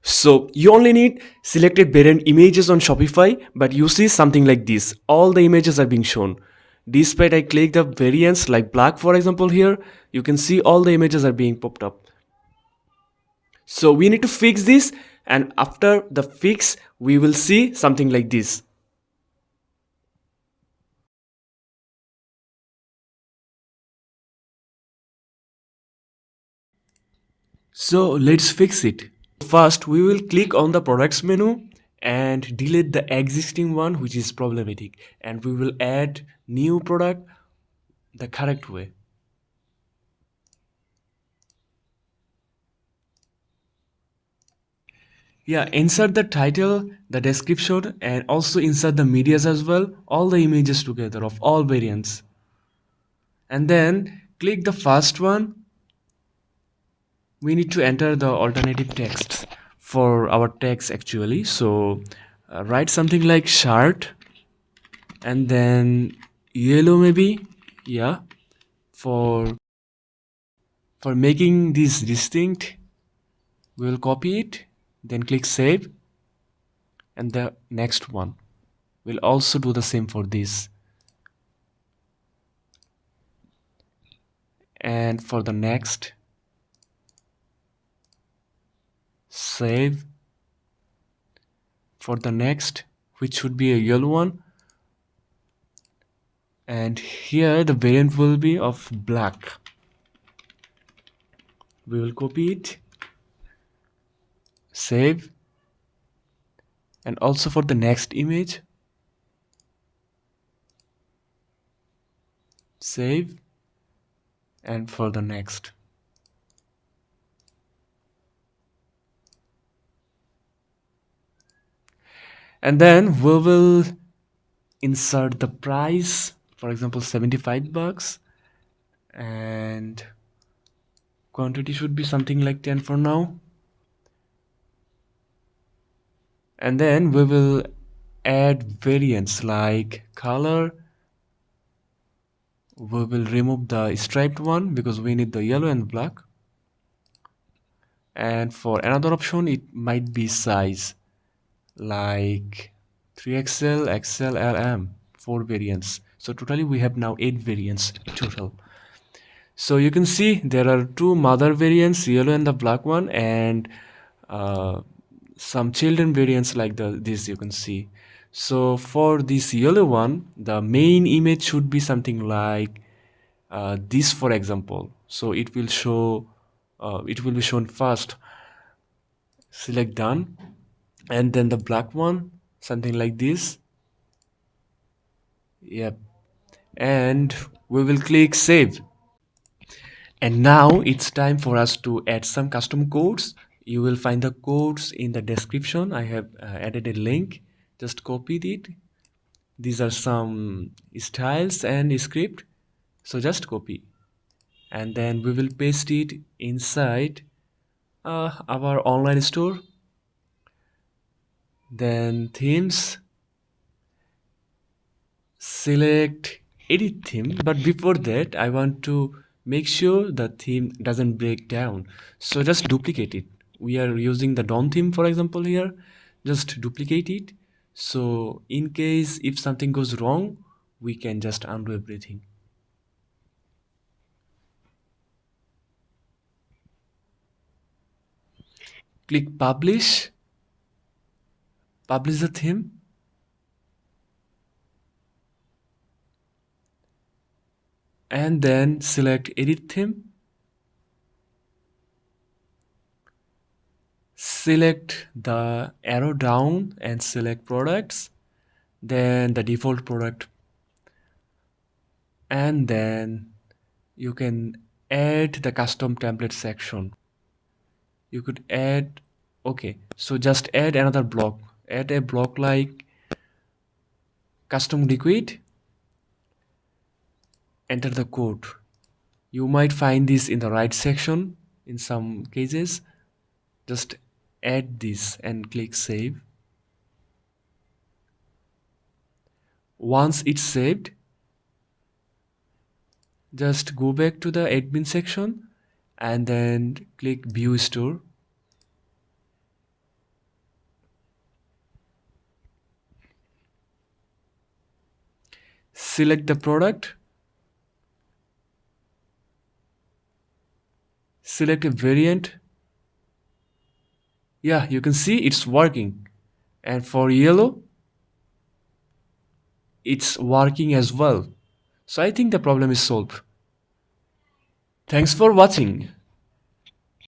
So you only need selected variant images on Shopify, but you see something like this. All the images are being shown. Despite I click the variants like black, for example, here, you can see all the images are being popped up. So we need to fix this, and after the fix, we will see something like this. So let's fix it. First, we will click on the products menu and delete the existing one which is problematic, and we will add new product the correct way. Yeah, insert the title, the description, and also insert the medias as well, all the images together of all variants. And then click the first one. We need to enter the alternative text for our text actually. So write something like shirt and then yellow maybe. Yeah, for making this distinct, we will copy it, then click save, and the next one will also do the same for this. And for the next, save. For the next, which should be a yellow one, and here the variant will be of black. We will copy it, save, and also for the next image, save, and for the next. And then we will insert the price, for example 75 bucks, and quantity should be something like 10 for now. And then we will add variants like color. We will remove the striped one because we need the yellow and black. And for another option, it might be size like 3XL, XL, LM, 4 variants. So totally we have now 8 variants total. So you can see there are two mother variants, yellow and the black one, and uh, some children variants like this you can see. So for this yellow one, the main image should be something like this, for example. So it will show, it will be shown first. Select done, and then the black one, something like this. Yep, and we will click save. And now it's time for us to add some custom codes. You will find the codes in the description. I have added a link. Just copy it. These are some styles and script. So just copy. And then we will paste it inside our online store. Then themes. Select edit theme, but before that I want to make sure the theme doesn't break down, so just duplicate it. We are using the DOM theme, for example, here. Just duplicate it, so in case if something goes wrong, we can just undo everything. Click publish the theme, and then select edit theme. Select the arrow down and select products, then the default product, and then you can add the custom template section. You could add, okay, so just add another block. Add a block like custom liquid, enter the code. You might find this in the right section in some cases. Just add this and click save. Once it's saved, just go back to the admin section and then click view store. select the product, select a variant. Yeah, you can see it's working. And for yellow, it's working as well. So I think the problem is solved. Thanks for watching.